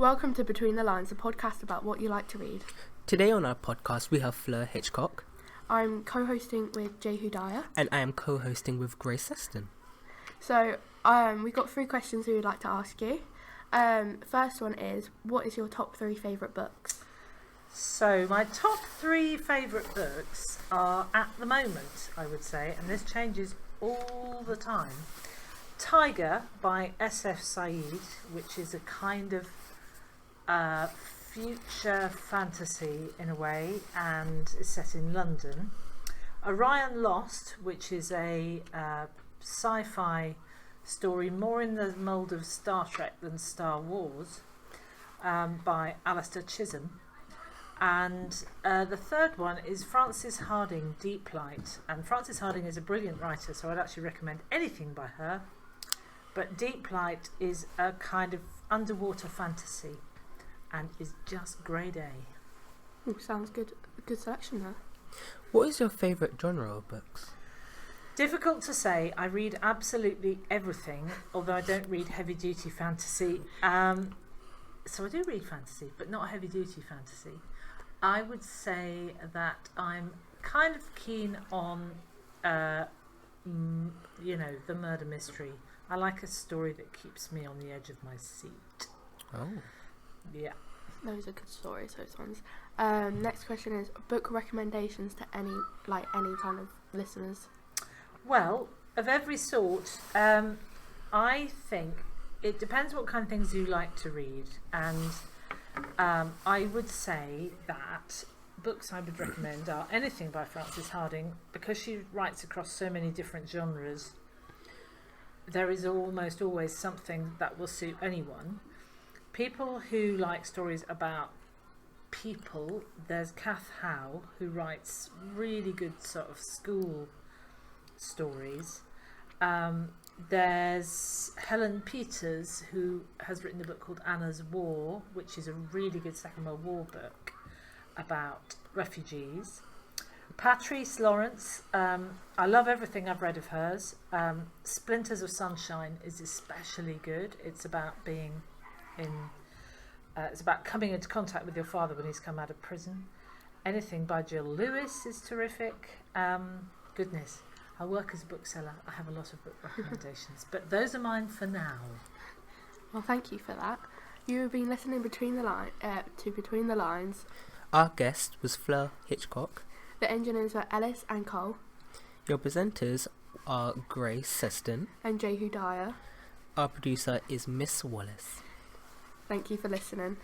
Welcome to Between the Lines, a podcast about what you like to read. Today on our podcast we have Fleur Hitchcock. I'm co-hosting with Jehu Dyer. And I am co-hosting with Grace Seston. So, we've got 3 questions we would like to ask you. First one is, what is your top 3 favourite books? So my top 3 favourite books are, at the moment, I would say, and this changes all the time, Tiger by S.F. Said, which is a kind of future fantasy in a way, and is set in London. Orion Lost, which is a sci-fi story more in the mould of Star Trek than Star Wars, by Alistair Chisholm. And the third one is Frances Hardinge, Deep Light. And Frances Hardinge is a brilliant writer, so I'd actually recommend anything by her. But Deep Light is a kind of underwater fantasy and is just grade A. Ooh, sounds good. A good selection there. What is your favourite genre of books? Difficult to say. I read absolutely everything, although I don't read heavy-duty fantasy. So I do read fantasy, but not heavy-duty fantasy. I would say that I'm kind of keen on, the murder mystery. I like a story that keeps me on the edge of my seat. Oh. Yeah. Those are good stories, those ones. Next question is, book recommendations to any kind of listeners. Well, of every sort, I think it depends what kind of things you like to read, and I would say that books I would recommend are anything by Frances Hardinge, because she writes across so many different genres. There is almost always something that will suit anyone. People who like stories about people, there's Kath Howe, who writes really good sort of school stories. There's Helen Peters, who has written a book called Anna's War, which is a really good Second World War book about refugees. Patrice Lawrence, I love everything I've read of hers. Splinters of Sunshine is especially good. It's about being it's about coming into contact with your father when he's come out of prison. Anything by Jill Lewis is terrific. Goodness, I work as a bookseller. I have a lot of book recommendations, but those are mine for now. Well, thank you for that. You have been listening to Between the Lines. Our guest was Fleur Hitchcock. The engineers were Ellis and Cole. Your presenters are Grace Seston. And Jehu Dyer. Our producer is Miss Wallace. Thank you for listening.